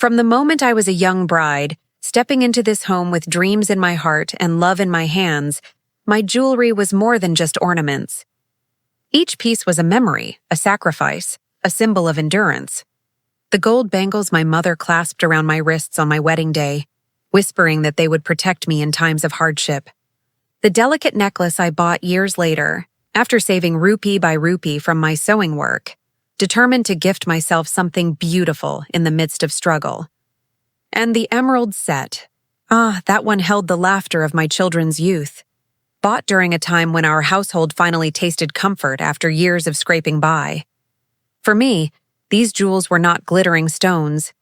From the moment I was a young bride, stepping into this home with dreams in my heart and love in my hands, my jewelry was more than just ornaments. Each piece was a memory, a sacrifice, a symbol of endurance. The gold bangles my mother clasped around my wrists on my wedding day, whispering that they would protect me in times of hardship. The delicate necklace I bought years later, after saving rupee by rupee from my sewing work, determined to gift myself something beautiful in the midst of struggle. And the emerald set. That one held the laughter of my children's youth. Bought during a time when our household finally tasted comfort after years of scraping by. For me, these jewels were not glittering stones.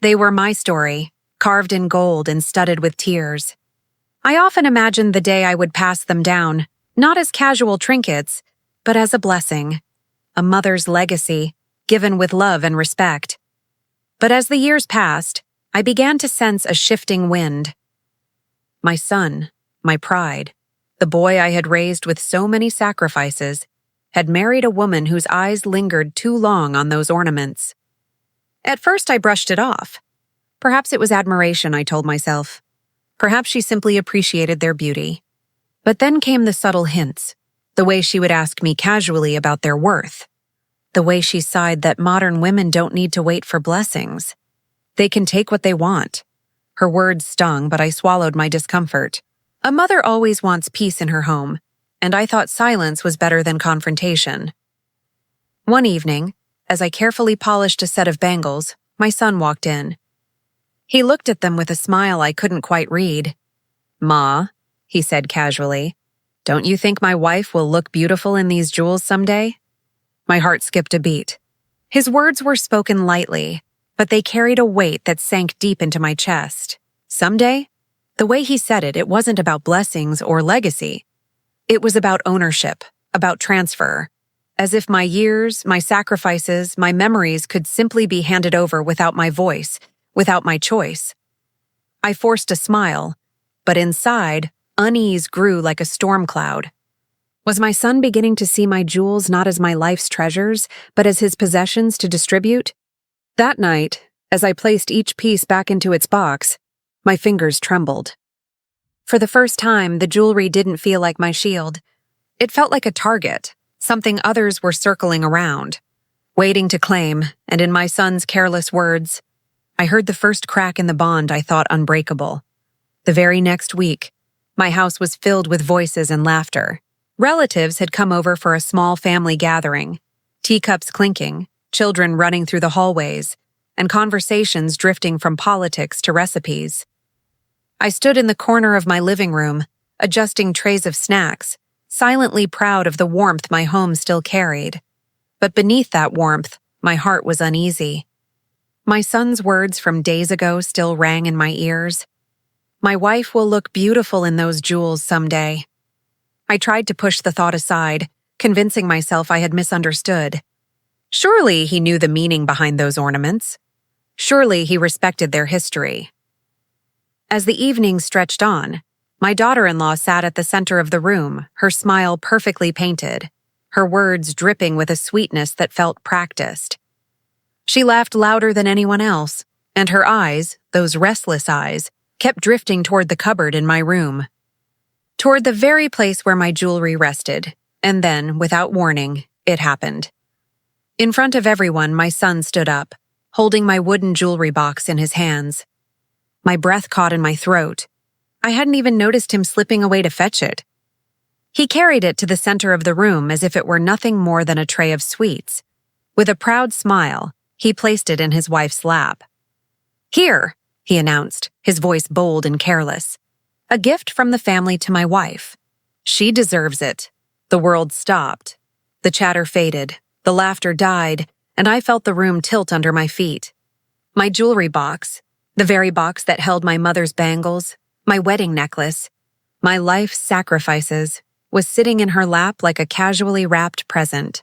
They were my story, carved in gold and studded with tears. I often imagined the day I would pass them down, not as casual trinkets, but as a blessing, a mother's legacy, given with love and respect. But as the years passed, I began to sense a shifting wind. My son, my pride, the boy I had raised with so many sacrifices, had married a woman whose eyes lingered too long on those ornaments. At first I brushed it off. Perhaps it was admiration, I told myself. Perhaps she simply appreciated their beauty. But then came the subtle hints, the way she would ask me casually about their worth, the way she sighed that modern women don't need to wait for blessings. They can take what they want. Her words stung, but I swallowed my discomfort. A mother always wants peace in her home, and I thought silence was better than confrontation. One evening, as I carefully polished a set of bangles, my son walked in. He looked at them with a smile I couldn't quite read. "Ma," he said casually, "don't you think my wife will look beautiful in these jewels someday?" My heart skipped a beat. His words were spoken lightly, but they carried a weight that sank deep into my chest. Someday? The way he said it wasn't about blessings or legacy. It was about ownership, about transfer, as if my years, my sacrifices, my memories could simply be handed over without my voice, without my choice. I forced a smile, but inside, unease grew like a storm cloud. Was my son beginning to see my jewels not as my life's treasures, but as his possessions to distribute? That night, as I placed each piece back into its box, my fingers trembled. For the first time, the jewelry didn't feel like my shield. It felt like a target, something others were circling around, waiting to claim, and in my son's careless words, I heard the first crack in the bond I thought unbreakable. The very next week, my house was filled with voices and laughter. Relatives had come over for a small family gathering, teacups clinking, children running through the hallways, and conversations drifting from politics to recipes. I stood in the corner of my living room, adjusting trays of snacks, silently proud of the warmth my home still carried. But beneath that warmth, my heart was uneasy. My son's words from days ago still rang in my ears. My wife will look beautiful in those jewels someday. I tried to push the thought aside, convincing myself I had misunderstood. Surely he knew the meaning behind those ornaments. Surely he respected their history. As the evening stretched on, my daughter-in-law sat at the center of the room, her smile perfectly painted, her words dripping with a sweetness that felt practiced. She laughed louder than anyone else, and her eyes, those restless eyes, kept drifting toward the cupboard in my room. Toward the very place where my jewelry rested, and then, without warning, it happened. In front of everyone, my son stood up, holding my wooden jewelry box in his hands. My breath caught in my throat. I hadn't even noticed him slipping away to fetch it. He carried it to the center of the room as if it were nothing more than a tray of sweets. With a proud smile, he placed it in his wife's lap. "Here," he announced, his voice bold and careless. "A gift from the family to my wife. She deserves it." The world stopped. The chatter faded, the laughter died, and I felt the room tilt under my feet. My jewelry box, the very box that held my mother's bangles, my wedding necklace, my life's sacrifices, was sitting in her lap like a casually wrapped present.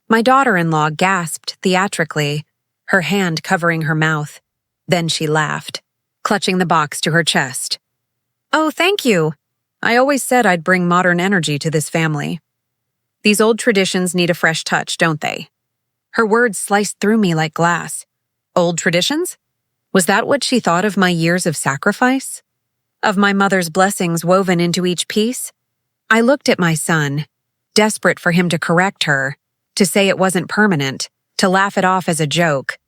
My daughter-in-law gasped theatrically, her hand covering her mouth. Then she laughed, clutching the box to her chest. "Oh, thank you. I always said I'd bring modern energy to this family. These old traditions need a fresh touch, don't they?" Her words sliced through me like glass. Old traditions? Was that what she thought of my years of sacrifice? Of my mother's blessings woven into each piece? I looked at my son, desperate for him to correct her, to say it wasn't permanent, to laugh it off as a joke.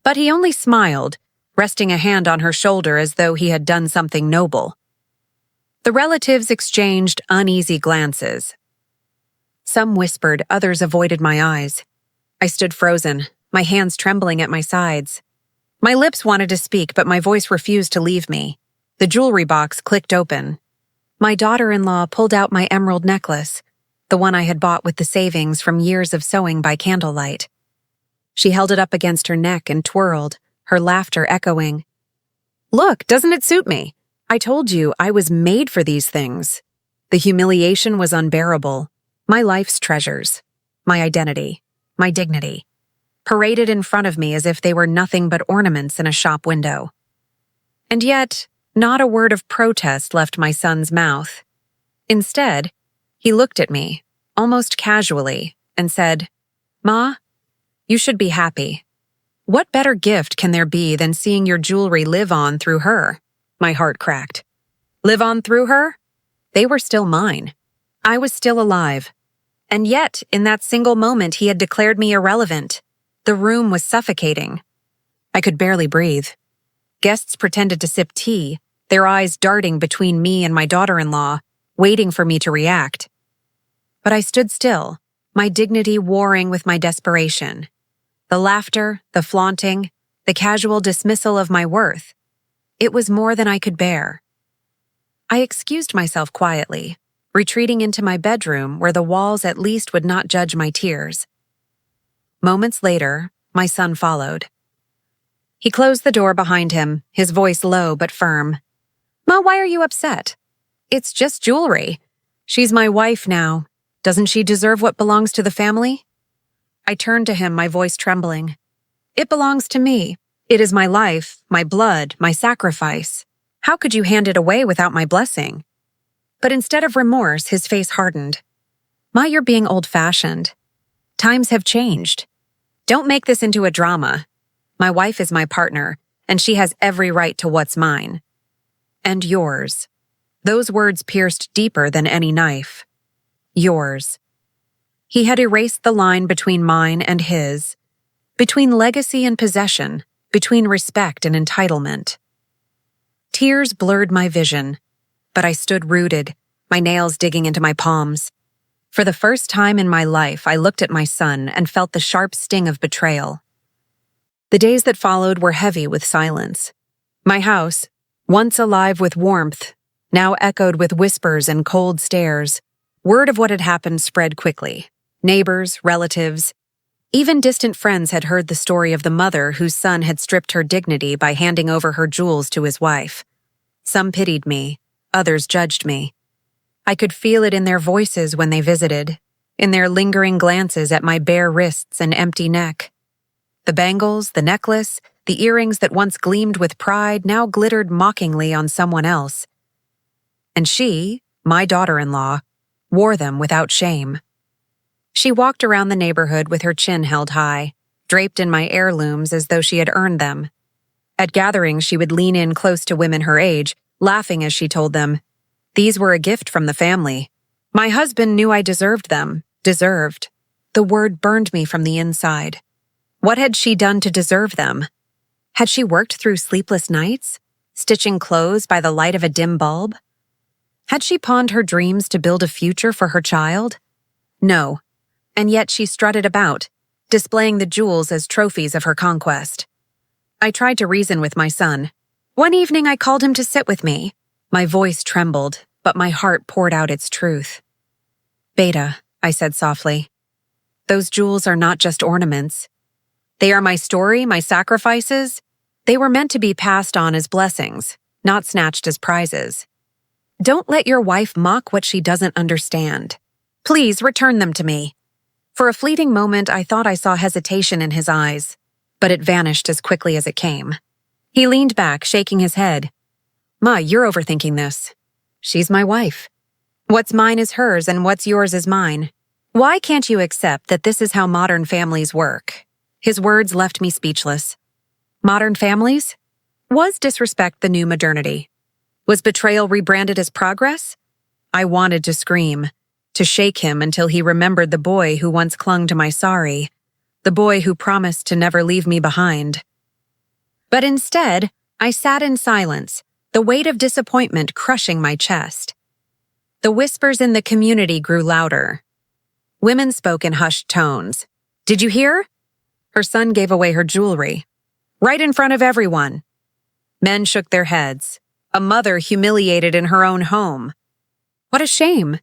But he only smiled, resting a hand on her shoulder as though he had done something noble. The relatives exchanged uneasy glances. Some whispered, others avoided my eyes. I stood frozen, my hands trembling at my sides. My lips wanted to speak, but my voice refused to leave me. The jewelry box clicked open. My daughter-in-law pulled out my emerald necklace, the one I had bought with the savings from years of sewing by candlelight. She held it up against her neck and twirled, her laughter echoing. "Look, doesn't it suit me? I told you I was made for these things." The humiliation was unbearable. My life's treasures, my identity, my dignity, paraded in front of me as if they were nothing but ornaments in a shop window. And yet, not a word of protest left my son's mouth. Instead, he looked at me, almost casually, and said, "Ma, you should be happy. What better gift can there be than seeing your jewelry live on through her?" My heart cracked. Live on through her? They were still mine. I was still alive. And yet, in that single moment, he had declared me irrelevant. The room was suffocating. I could barely breathe. Guests pretended to sip tea, their eyes darting between me and my daughter-in-law, waiting for me to react. But I stood still, my dignity warring with my desperation. The laughter, the flaunting, the casual dismissal of my worth. It was more than I could bear. I excused myself quietly, retreating into my bedroom where the walls at least would not judge my tears. Moments later, my son followed. He closed the door behind him, his voice low but firm. "Ma, why are you upset? It's just jewelry. She's my wife now. Doesn't she deserve what belongs to the family?" I turned to him, my voice trembling. "It belongs to me. It is my life, my blood, my sacrifice. How could you hand it away without my blessing?" But instead of remorse, his face hardened. "Ma, you're being old-fashioned. Times have changed. Don't make this into a drama. My wife is my partner, and she has every right to what's mine. And yours." Those words pierced deeper than any knife. Yours. He had erased the line between mine and his, between legacy and possession, between respect and entitlement. Tears blurred my vision, but I stood rooted, my nails digging into my palms. For the first time in my life, I looked at my son and felt the sharp sting of betrayal. The days that followed were heavy with silence. My house, once alive with warmth, now echoed with whispers and cold stares. Word of what had happened spread quickly. Neighbors, relatives, even distant friends had heard the story of the mother whose son had stripped her dignity by handing over her jewels to his wife. Some pitied me, others judged me. I could feel it in their voices when they visited, in their lingering glances at my bare wrists and empty neck. The bangles, the necklace, the earrings that once gleamed with pride now glittered mockingly on someone else. And she, my daughter-in-law, wore them without shame. She walked around the neighborhood with her chin held high, draped in my heirlooms as though she had earned them. At gatherings, she would lean in close to women her age, laughing as she told them, "These were a gift from the family. My husband knew I deserved them. Deserved." The word burned me from the inside. What had she done to deserve them? Had she worked through sleepless nights, stitching clothes by the light of a dim bulb? Had she pawned her dreams to build a future for her child? No. And yet she strutted about, displaying the jewels as trophies of her conquest. I tried to reason with my son. One evening I called him to sit with me. My voice trembled, but my heart poured out its truth. "Beta," I said softly, "those jewels are not just ornaments. They are my story, my sacrifices. They were meant to be passed on as blessings, not snatched as prizes. Don't let your wife mock what she doesn't understand. Please return them to me." For a fleeting moment, I thought I saw hesitation in his eyes, but it vanished as quickly as it came. He leaned back, shaking his head. "Ma, you're overthinking this. She's my wife. What's mine is hers, and what's yours is mine. Why can't you accept that this is how modern families work?" His words left me speechless. Modern families? Was disrespect the new modernity? Was betrayal rebranded as progress? I wanted to scream, to shake him until he remembered the boy who once clung to my sari, the boy who promised to never leave me behind. But instead, I sat in silence, the weight of disappointment crushing my chest. The whispers in the community grew louder. Women spoke in hushed tones. "Did you hear? Her son gave away her jewelry. Right in front of everyone." Men shook their heads. A mother humiliated in her own home. What a shame.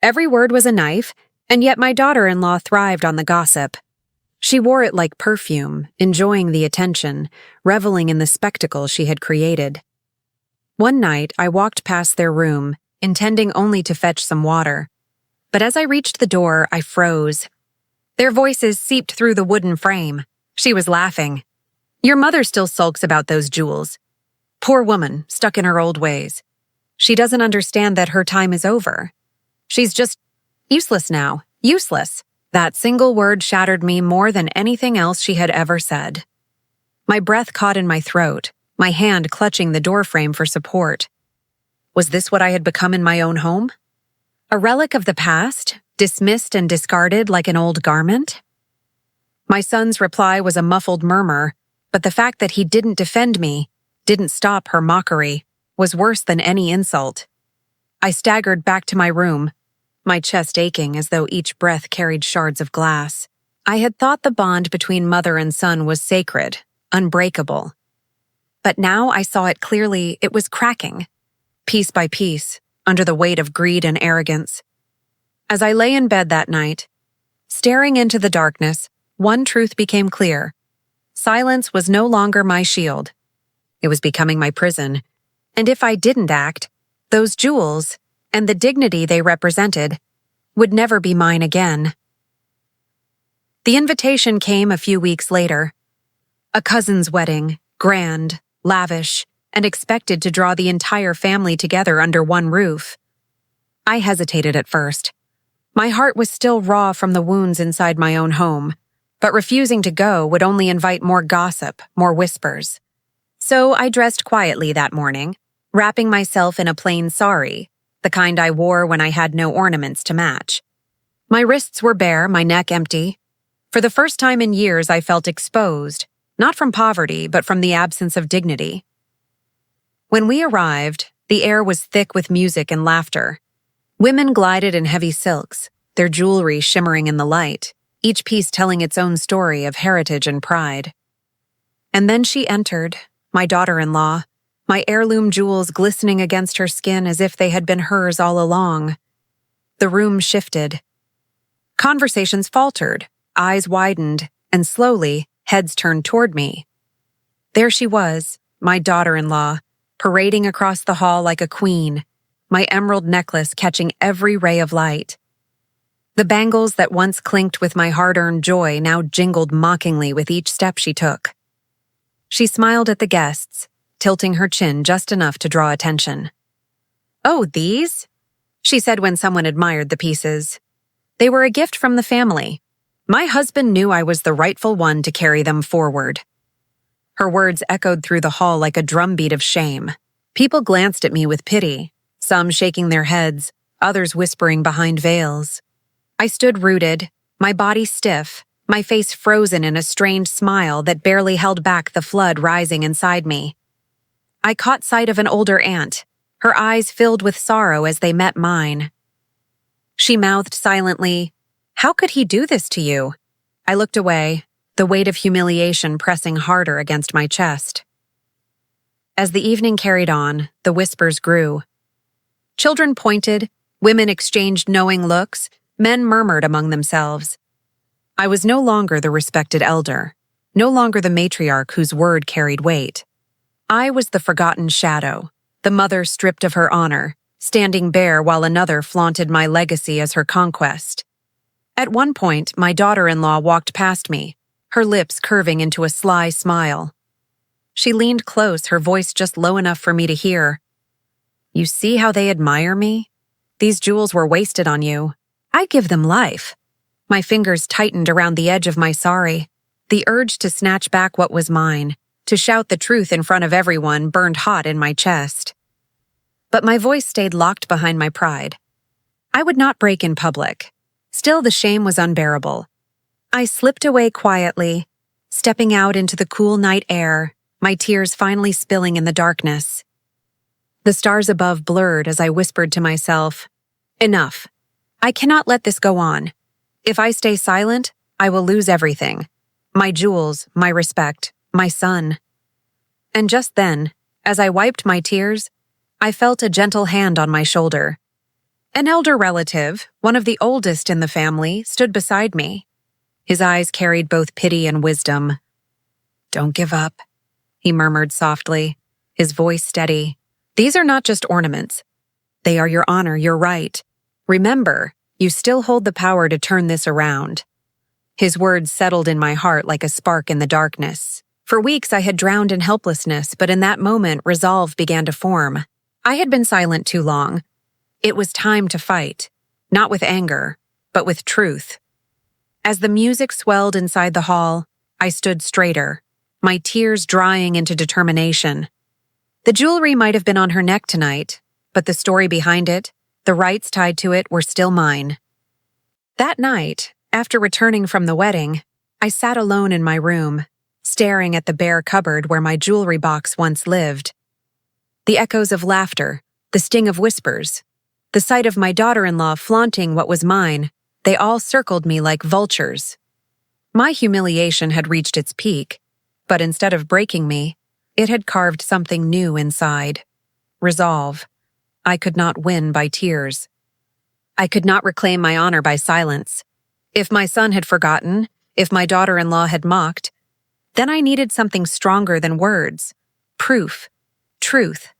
Every word was a knife, and yet my daughter-in-law thrived on the gossip. She wore it like perfume, enjoying the attention, reveling in the spectacle she had created. One night, I walked past their room, intending only to fetch some water. But as I reached the door, I froze. Their voices seeped through the wooden frame. She was laughing. "Your mother still sulks about those jewels. Poor woman, stuck in her old ways. She doesn't understand that her time is over. She's just useless now, useless." That single word shattered me more than anything else she had ever said. My breath caught in my throat, my hand clutching the doorframe for support. Was this what I had become in my own home? A relic of the past, dismissed and discarded like an old garment? My son's reply was a muffled murmur, but the fact that he didn't defend me, didn't stop her mockery, was worse than any insult. I staggered back to my room, my chest aching as though each breath carried shards of glass. I had thought the bond between mother and son was sacred, unbreakable. But now I saw it clearly, it was cracking, piece by piece, under the weight of greed and arrogance. As I lay in bed that night, staring into the darkness, one truth became clear. Silence was no longer my shield. It was becoming my prison. And if I didn't act, those jewels, and the dignity they represented, would never be mine again. The invitation came a few weeks later. A cousin's wedding, grand, lavish, and expected to draw the entire family together under one roof. I hesitated at first. My heart was still raw from the wounds inside my own home, but refusing to go would only invite more gossip, more whispers. So I dressed quietly that morning, wrapping myself in a plain sari, the kind I wore when I had no ornaments to match. My wrists were bare, my neck empty. For the first time in years, I felt exposed, not from poverty, but from the absence of dignity. When we arrived, the air was thick with music and laughter. Women glided in heavy silks, their jewelry shimmering in the light, each piece telling its own story of heritage and pride. And then she entered, my daughter-in-law, my heirloom jewels glistening against her skin as if they had been hers all along. The room shifted. Conversations faltered, eyes widened, and slowly, heads turned toward me. There she was, my daughter-in-law, parading across the hall like a queen, my emerald necklace catching every ray of light. The bangles that once clinked with my hard-earned joy now jingled mockingly with each step she took. She smiled at the guests, tilting her chin just enough to draw attention. "Oh, these?" she said when someone admired the pieces. "They were a gift from the family. My husband knew I was the rightful one to carry them forward." Her words echoed through the hall like a drumbeat of shame. People glanced at me with pity, some shaking their heads, others whispering behind veils. I stood rooted, my body stiff, my face frozen in a strained smile that barely held back the flood rising inside me. I caught sight of an older aunt, her eyes filled with sorrow as they met mine. She mouthed silently, "How could he do this to you?" I looked away, the weight of humiliation pressing harder against my chest. As the evening carried on, the whispers grew. Children pointed, women exchanged knowing looks, men murmured among themselves. I was no longer the respected elder, no longer the matriarch whose word carried weight. I was the forgotten shadow, the mother stripped of her honor, standing bare while another flaunted my legacy as her conquest. At one point, my daughter-in-law walked past me, her lips curving into a sly smile. She leaned close, her voice just low enough for me to hear. "You see how they admire me? These jewels were wasted on you. I give them life." My fingers tightened around the edge of my sari, the urge to snatch back what was mine, To shout the truth in front of everyone burned hot in my chest. But my voice stayed locked behind my pride. I would not break in public. Still, the shame was unbearable. I slipped away quietly, stepping out into the cool night air, my tears finally spilling in the darkness. The stars above blurred as I whispered to myself, "Enough. I cannot let this go on. If I stay silent, I will lose everything. My jewels, my respect, my son." And just then, as I wiped my tears, I felt a gentle hand on my shoulder. An elder relative, one of the oldest in the family, stood beside me. His eyes carried both pity and wisdom. "Don't give up," he murmured softly, his voice steady. "These are not just ornaments. They are your honor, your right. Remember, you still hold the power to turn this around." His words settled in my heart like a spark in the darkness. For weeks I had drowned in helplessness, but in that moment resolve began to form. I had been silent too long. It was time to fight, not with anger, but with truth. As the music swelled inside the hall, I stood straighter, my tears drying into determination. The jewelry might have been on her neck tonight, but the story behind it, the rights tied to it, were still mine. That night, after returning from the wedding, I sat alone in my room, staring at the bare cupboard where my jewelry box once lived. The echoes of laughter, the sting of whispers, the sight of my daughter-in-law flaunting what was mine, they all circled me like vultures. My humiliation had reached its peak, but instead of breaking me, it had carved something new inside. Resolve. I could not win by tears. I could not reclaim my honor by silence. If my son had forgotten, if my daughter-in-law had mocked, then I needed something stronger than words. Proof. Truth.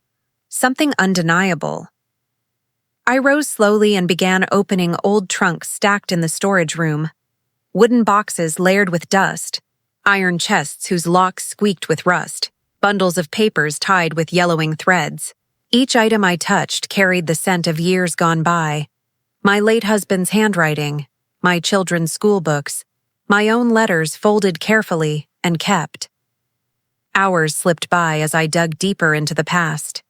Something undeniable. I rose slowly and began opening old trunks stacked in the storage room. Wooden boxes layered with dust, iron chests whose locks squeaked with rust, bundles of papers tied with yellowing threads. Each item I touched carried the scent of years gone by. My late husband's handwriting, my children's school books, my own letters folded carefully and kept. Hours slipped by as I dug deeper into the past.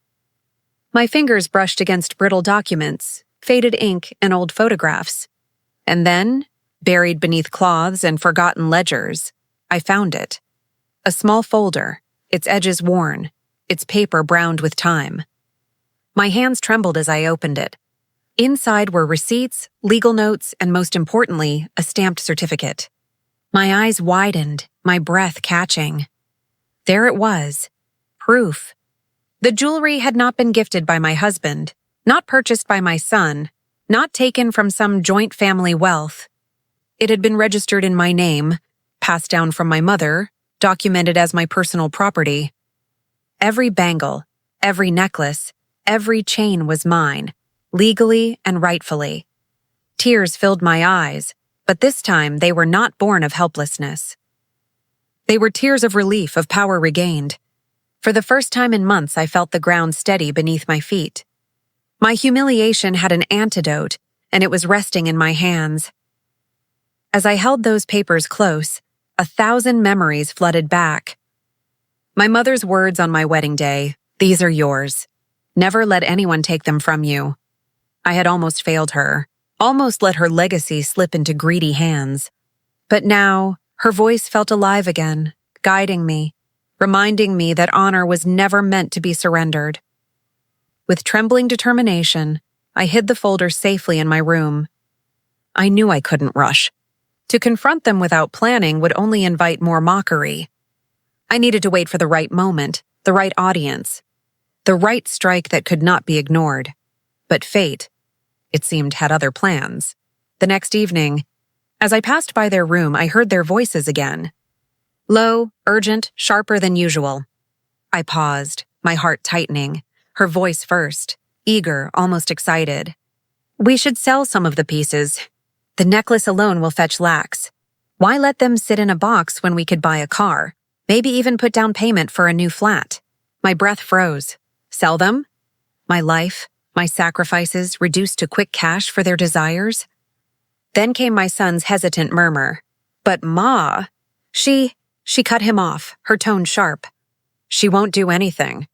My fingers brushed against brittle documents, faded ink, and old photographs. And then, buried beneath cloths and forgotten ledgers, I found it. A small folder, its edges worn, its paper browned with time. My hands trembled as I opened it. Inside were receipts, legal notes, and most importantly, a stamped certificate. My eyes widened, my breath catching. There it was. Proof. The jewelry had not been gifted by my husband, not purchased by my son, not taken from some joint family wealth. It had been registered in my name, passed down from my mother, documented as my personal property. Every bangle, every necklace, every chain was mine, legally and rightfully. Tears filled my eyes, but this time they were not born of helplessness. They were tears of relief, of power regained. For the first time in months, I felt the ground steady beneath my feet. My humiliation had an antidote, and it was resting in my hands. As I held those papers close, 1,000 memories flooded back. My mother's words on my wedding day, "These are yours. Never let anyone take them from you." I had almost failed her, almost let her legacy slip into greedy hands. But now, her voice felt alive again, guiding me, reminding me that honor was never meant to be surrendered. With trembling determination, I hid the folder safely in my room. I knew I couldn't rush. To confront them without planning would only invite more mockery. I needed to wait for the right moment, the right audience, the right strike that could not be ignored. But fate, it seemed, had other plans. The next evening, as I passed by their room, I heard their voices again. Low, urgent, sharper than usual. I paused, my heart tightening, her voice first, eager, almost excited. "We should sell some of the pieces. The necklace alone will fetch lakhs. Why let them sit in a box when we could buy a car, maybe even put down payment for a new flat?" My breath froze. Sell them? My life, my sacrifices reduced to quick cash for their desires? Then came my son's hesitant murmur. "But Ma..." She cut him off, her tone sharp. She won't do anything.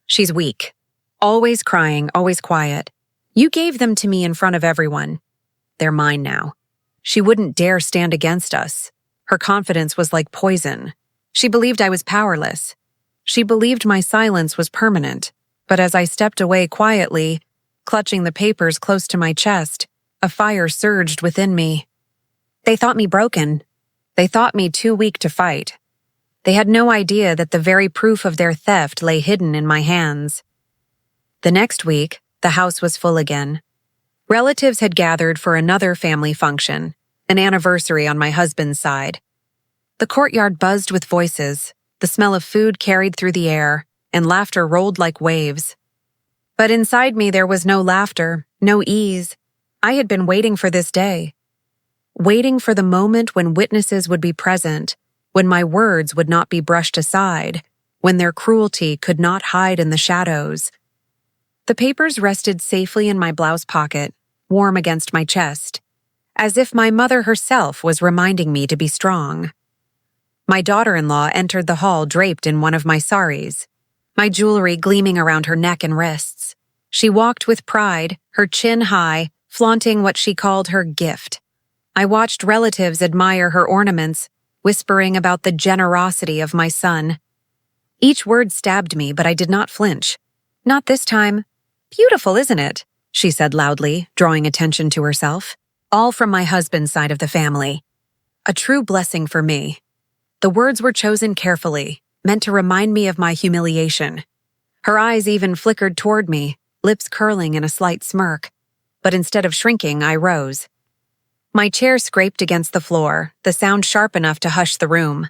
She's weak. Always crying, always quiet. You gave them to me in front of everyone. They're mine now. She wouldn't dare stand against us. Her confidence was like poison. She believed I was powerless. She believed my silence was permanent. But as I stepped away quietly, clutching the papers close to my chest, a fire surged within me. They thought me broken. They thought me too weak to fight. They had no idea that the very proof of their theft lay hidden in my hands. The next week, the house was full again. Relatives had gathered for another family function, an anniversary on my husband's side. The courtyard buzzed with voices, the smell of food carried through the air, and laughter rolled like waves. But inside me there was no laughter, no ease. I had been waiting for this day. Waiting for the moment when witnesses would be present, when my words would not be brushed aside, when their cruelty could not hide in the shadows. The papers rested safely in my blouse pocket, warm against my chest, as if my mother herself was reminding me to be strong. My daughter-in-law entered the hall draped in one of my saris, my jewelry gleaming around her neck and wrists. She walked with pride, her chin high, flaunting what she called her gift. I watched relatives admire her ornaments, whispering about the generosity of my son. Each word stabbed me, but I did not flinch. Not this time. Beautiful, isn't it? She said loudly, drawing attention to herself. All from my husband's side of the family. A true blessing for me. The words were chosen carefully, meant to remind me of my humiliation. Her eyes even flickered toward me, lips curling in a slight smirk. But instead of shrinking, I rose. My chair scraped against the floor, the sound sharp enough to hush the room.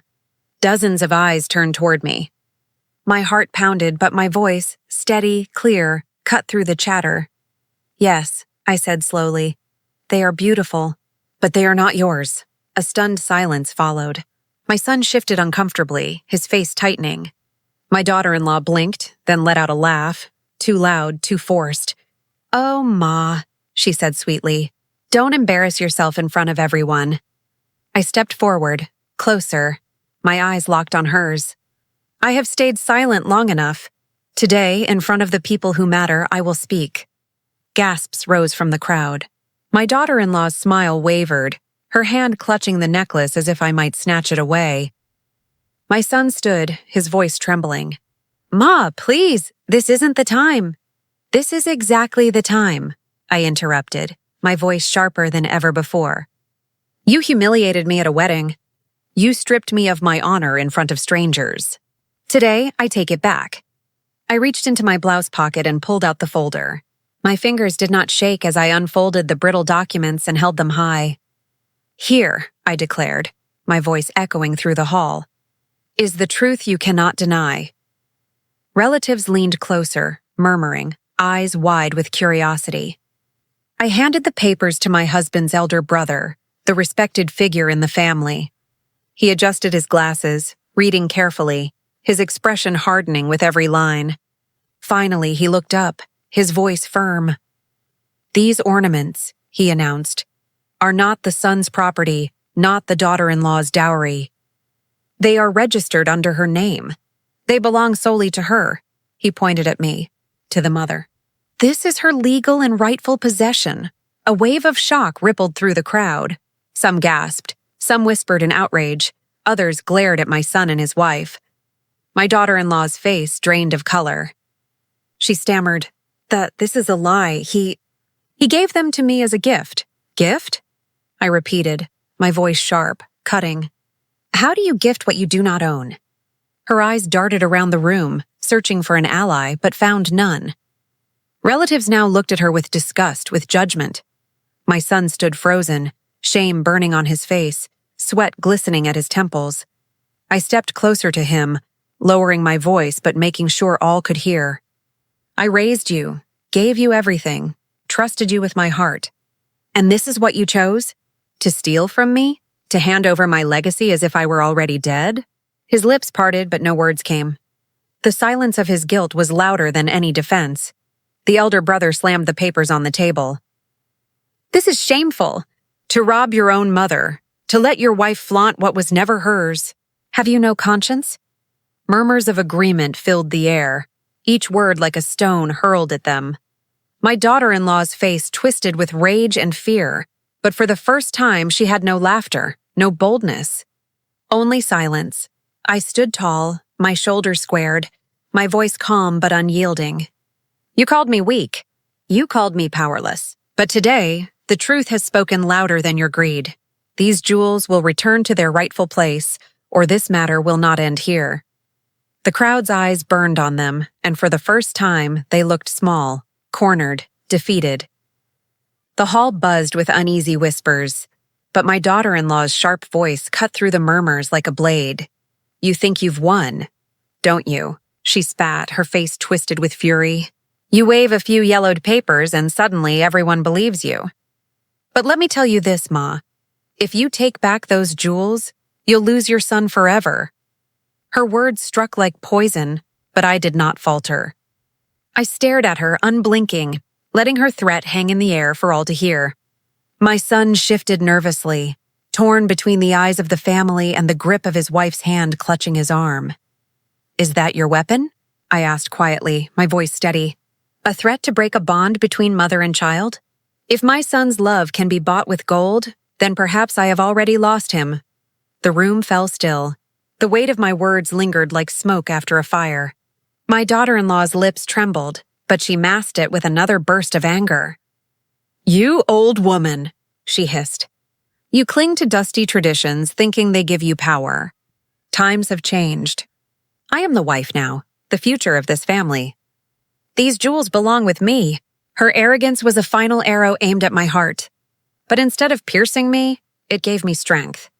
Dozens of eyes turned toward me. My heart pounded, but my voice, steady, clear, cut through the chatter. Yes, I said slowly. They are beautiful, but they are not yours. A stunned silence followed. My son shifted uncomfortably, his face tightening. My daughter-in-law blinked, then let out a laugh, too loud, too forced. Oh, Ma, she said sweetly. Don't embarrass yourself in front of everyone. I stepped forward, closer, my eyes locked on hers. I have stayed silent long enough. Today, in front of the people who matter, I will speak. Gasps rose from the crowd. My daughter-in-law's smile wavered, her hand clutching the necklace as if I might snatch it away. My son stood, his voice trembling. Ma, please, this isn't the time. This is exactly the time, I interrupted, my voice sharper than ever before. You humiliated me at a wedding. You stripped me of my honor in front of strangers. Today, I take it back. I reached into my blouse pocket and pulled out the folder. My fingers did not shake as I unfolded the brittle documents and held them high. Here, I declared, my voice echoing through the hall, is the truth you cannot deny. Relatives leaned closer, murmuring, eyes wide with curiosity. I handed the papers to my husband's elder brother, the respected figure in the family. He adjusted his glasses, reading carefully, his expression hardening with every line. Finally, he looked up, his voice firm. These ornaments, he announced, are not the son's property, not the daughter-in-law's dowry. They are registered under her name. They belong solely to her, he pointed at me, to the mother. This is her legal and rightful possession. A wave of shock rippled through the crowd. Some gasped, some whispered in outrage, others glared at my son and his wife. My daughter-in-law's face drained of color. She stammered, This is a lie. He gave them to me as a gift. Gift? I repeated, my voice sharp, cutting. How do you gift what you do not own? Her eyes darted around the room, searching for an ally, but found none. Relatives now looked at her with disgust, with judgment. My son stood frozen, shame burning on his face, sweat glistening at his temples. I stepped closer to him, lowering my voice but making sure all could hear. I raised you, gave you everything, trusted you with my heart. And this is what you chose? To steal from me? To hand over my legacy as if I were already dead? His lips parted, but no words came. The silence of his guilt was louder than any defense. The elder brother slammed the papers on the table. This is shameful. To rob your own mother. To let your wife flaunt what was never hers. Have you no conscience? Murmurs of agreement filled the air, each word like a stone hurled at them. My daughter-in-law's face twisted with rage and fear, but for the first time she had no laughter, no boldness. Only silence. I stood tall, my shoulders squared, my voice calm but unyielding. You called me weak. You called me powerless. But today, the truth has spoken louder than your greed. These jewels will return to their rightful place, or this matter will not end here. The crowd's eyes burned on them, and for the first time, they looked small, cornered, defeated. The hall buzzed with uneasy whispers, but my daughter-in-law's sharp voice cut through the murmurs like a blade. You think you've won, don't you? She spat, her face twisted with fury. You wave a few yellowed papers and suddenly everyone believes you. But let me tell you this, Ma. If you take back those jewels, you'll lose your son forever. Her words struck like poison, but I did not falter. I stared at her, unblinking, letting her threat hang in the air for all to hear. My son shifted nervously, torn between the eyes of the family and the grip of his wife's hand clutching his arm. Is that your weapon? I asked quietly, my voice steady. A threat to break a bond between mother and child? If my son's love can be bought with gold, then perhaps I have already lost him. The room fell still. The weight of my words lingered like smoke after a fire. My daughter-in-law's lips trembled, but she masked it with another burst of anger. You old woman, she hissed. You cling to dusty traditions thinking they give you power. Times have changed. I am the wife now, the future of this family. These jewels belong with me. Her arrogance was a final arrow aimed at my heart. But instead of piercing me, it gave me strength.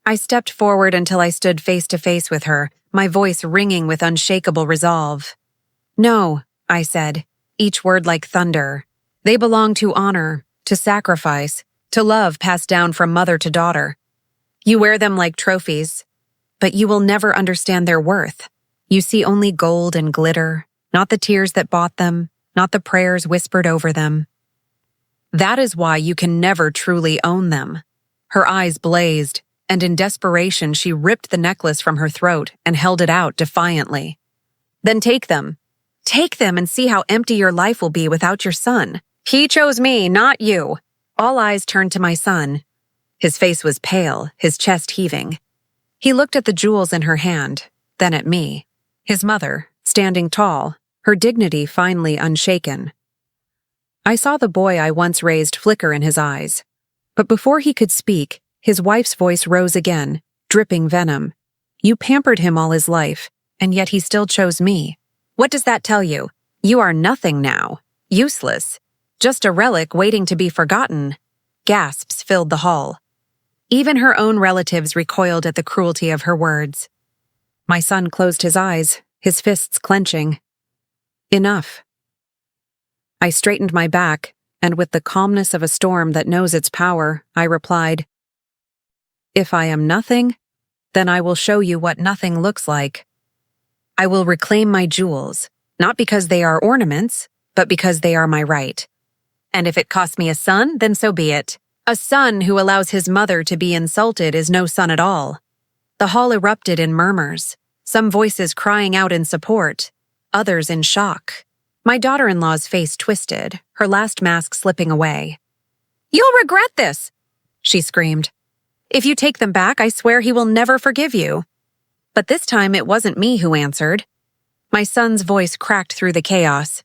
I stepped forward until I stood face to face with her, my voice ringing with unshakable resolve. No, I said, each word like thunder. They belong to honor, to sacrifice, to love passed down from mother to daughter. You wear them like trophies, but you will never understand their worth. You see only gold and glitter, not the tears that bought them, not the prayers whispered over them. That is why you can never truly own them. Her eyes blazed, and in desperation she ripped the necklace from her throat and held it out defiantly. Then take them. Take them and see how empty your life will be without your son. He chose me, not you. All eyes turned to my son. His face was pale, his chest heaving. He looked at the jewels in her hand, then at me. His mother, standing tall, her dignity finally unshaken. I saw the boy I once raised flicker in his eyes. But before he could speak, his wife's voice rose again, dripping venom. You pampered him all his life, and yet he still chose me. What does that tell you? You are nothing now. Useless. Just a relic waiting to be forgotten. Gasps filled the hall. Even her own relatives recoiled at the cruelty of her words. My son closed his eyes, his fists clenching. Enough. I straightened my back, and with the calmness of a storm that knows its power, I replied, If I am nothing, then I will show you what nothing looks like. I will reclaim my jewels, not because they are ornaments, but because they are my right. And if it costs me a son, then so be it. A son who allows his mother to be insulted is no son at all. The hall erupted in murmurs, some voices crying out in support, others in shock. My daughter-in-law's face twisted, her last mask slipping away. You'll regret this, she screamed. If you take them back, I swear he will never forgive you. But this time it wasn't me who answered. My son's voice cracked through the chaos.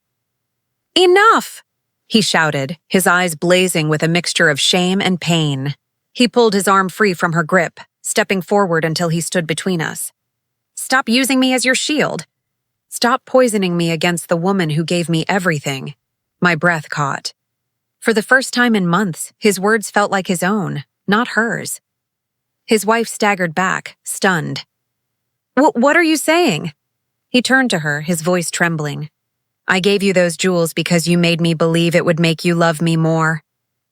Enough! He shouted, his eyes blazing with a mixture of shame and pain. He pulled his arm free from her grip, stepping forward until he stood between us. Stop using me as your shield. Stop poisoning me against the woman who gave me everything. My breath caught. For the first time in months, his words felt like his own, not hers. His wife staggered back, stunned. What are you saying? He turned to her, his voice trembling. I gave you those jewels because you made me believe it would make you love me more.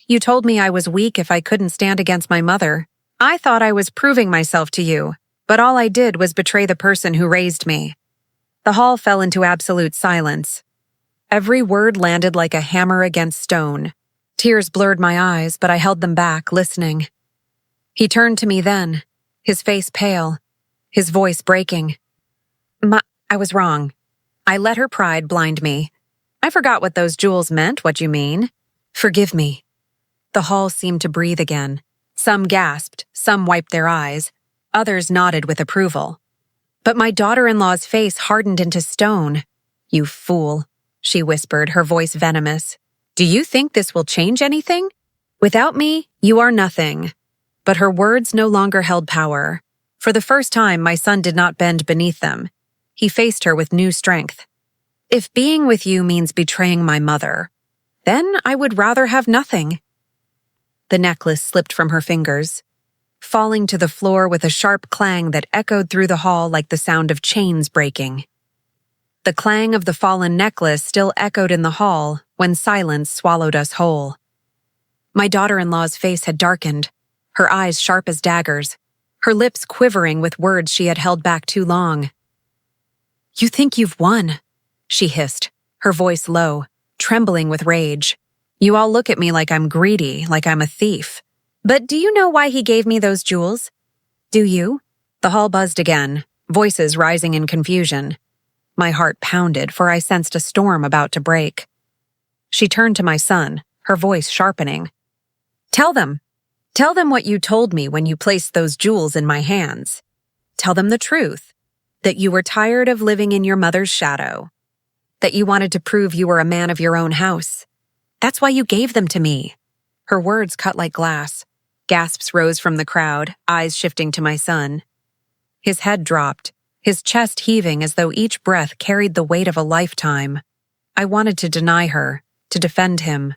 You told me I was weak if I couldn't stand against my mother. I thought I was proving myself to you, but all I did was betray the person who raised me. The hall fell into absolute silence. Every word landed like a hammer against stone. Tears blurred my eyes, but I held them back, listening. He turned to me then, his face pale, his voice breaking. Ma, I was wrong. I let her pride blind me. I forgot what those jewels meant, what you mean. Forgive me. The hall seemed to breathe again. Some gasped, some wiped their eyes, others nodded with approval. But my daughter-in-law's face hardened into stone. You fool, she whispered, her voice venomous. Do you think this will change anything? Without me, you are nothing. But her words no longer held power. For the first time, my son did not bend beneath them. He faced her with new strength. If being with you means betraying my mother, then I would rather have nothing. The necklace slipped from her fingers, falling to the floor with a sharp clang that echoed through the hall like the sound of chains breaking. The clang of the fallen necklace still echoed in the hall when silence swallowed us whole. My daughter-in-law's face had darkened, her eyes sharp as daggers, her lips quivering with words she had held back too long. You think you've won, she hissed, her voice low, trembling with rage. You all look at me like I'm greedy, like I'm a thief. But do you know why he gave me those jewels? Do you? The hall buzzed again, voices rising in confusion. My heart pounded, for I sensed a storm about to break. She turned to my son, her voice sharpening. Tell them what you told me when you placed those jewels in my hands. Tell them the truth, that you were tired of living in your mother's shadow, that you wanted to prove you were a man of your own house. That's why you gave them to me. Her words cut like glass. Gasps rose from the crowd, eyes shifting to my son. His head dropped, his chest heaving as though each breath carried the weight of a lifetime. I wanted to deny her, to defend him.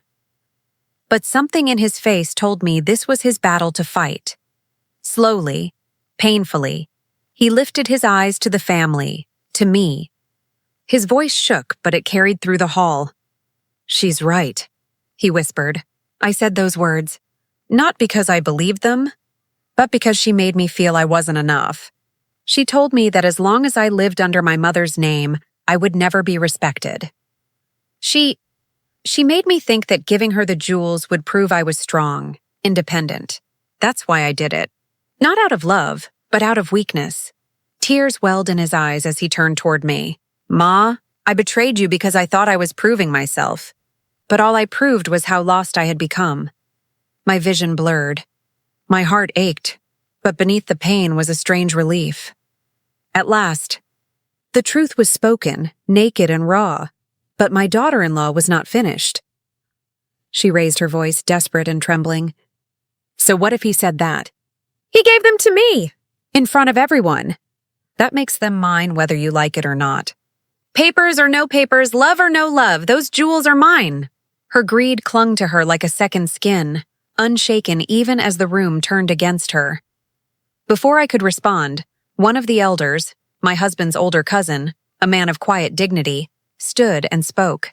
But something in his face told me this was his battle to fight. Slowly, painfully, he lifted his eyes to the family, to me. His voice shook, but it carried through the hall. She's right, he whispered. I said those words, not because I believed them, but because she made me feel I wasn't enough. She told me that as long as I lived under my mother's name, I would never be respected. She made me think that giving her the jewels would prove I was strong, independent. That's why I did it. Not out of love, but out of weakness. Tears welled in his eyes as he turned toward me. Ma, I betrayed you because I thought I was proving myself. But all I proved was how lost I had become. My vision blurred. My heart ached, but beneath the pain was a strange relief. At last, the truth was spoken, naked and raw, but my daughter-in-law was not finished. She raised her voice, desperate and trembling. So what if he said that? He gave them to me, in front of everyone. That makes them mine whether you like it or not. Papers or no papers, love or no love, those jewels are mine. Her greed clung to her like a second skin, unshaken even as the room turned against her. Before I could respond, one of the elders, my husband's older cousin, a man of quiet dignity, stood and spoke.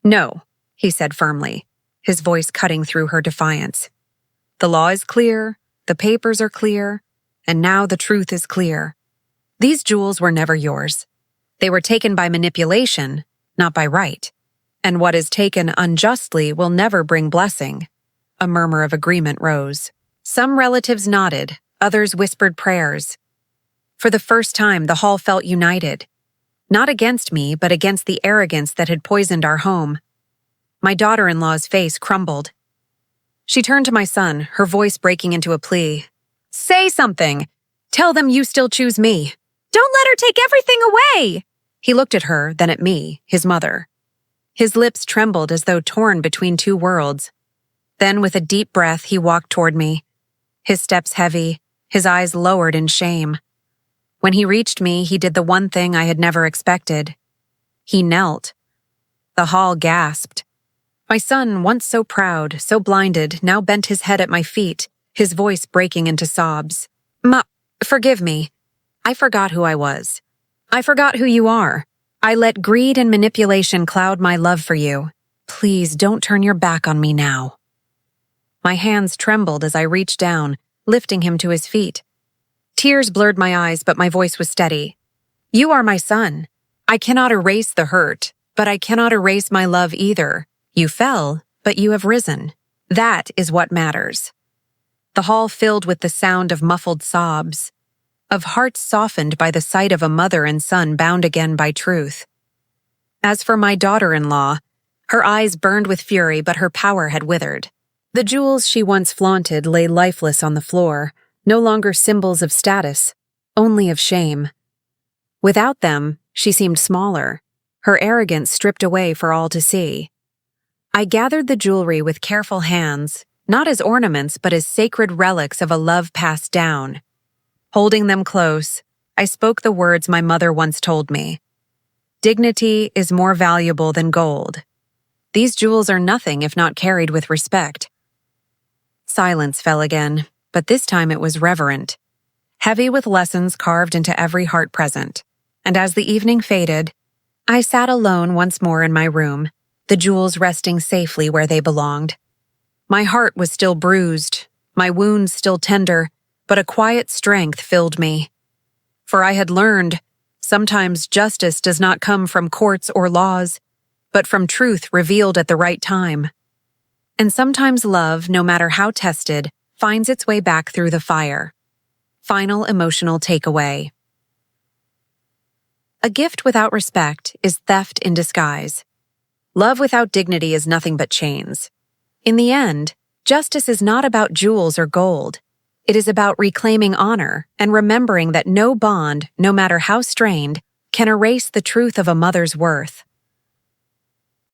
No, he said firmly, his voice cutting through her defiance. The law is clear, the papers are clear, and now the truth is clear. These jewels were never yours. They were taken by manipulation, not by right. And what is taken unjustly will never bring blessing. A murmur of agreement rose. Some relatives nodded, others whispered prayers. For the first time, the hall felt united. Not against me, but against the arrogance that had poisoned our home. My daughter-in-law's face crumbled. She turned to my son, her voice breaking into a plea. Say something! Tell them you still choose me. Don't let her take everything away! He looked at her, then at me, his mother. His lips trembled as though torn between two worlds. Then, with a deep breath, he walked toward me. His steps heavy, his eyes lowered in shame. When he reached me, he did the one thing I had never expected. He knelt. The hall gasped. My son, once so proud, so blinded, now bent his head at my feet, his voice breaking into sobs. Ma, forgive me. I forgot who I was. I forgot who you are. I let greed and manipulation cloud my love for you. Please don't turn your back on me now. My hands trembled as I reached down, lifting him to his feet. Tears blurred my eyes, but my voice was steady. You are my son. I cannot erase the hurt, but I cannot erase my love either. You fell, but you have risen. That is what matters. The hall filled with the sound of muffled sobs. of hearts softened by the sight of a mother and son bound again by truth. As for my daughter-in-law, her eyes burned with fury, but her power had withered. The jewels she once flaunted lay lifeless on the floor, no longer symbols of status, only of shame. Without them, she seemed smaller, her arrogance stripped away for all to see. I gathered the jewelry with careful hands, not as ornaments but as sacred relics of a love passed down. Holding them close, I spoke the words my mother once told me. Dignity is more valuable than gold. These jewels are nothing if not carried with respect. Silence fell again, but this time it was reverent, heavy with lessons carved into every heart present. And as the evening faded, I sat alone once more in my room, the jewels resting safely where they belonged. My heart was still bruised, my wounds still tender, but a quiet strength filled me. For I had learned, sometimes justice does not come from courts or laws, but from truth revealed at the right time. And sometimes love, no matter how tested, finds its way back through the fire. Final emotional takeaway. A gift without respect is theft in disguise. Love without dignity is nothing but chains. In the end, justice is not about jewels or gold. It is about reclaiming honor and remembering that no bond, no matter how strained, can erase the truth of a mother's worth.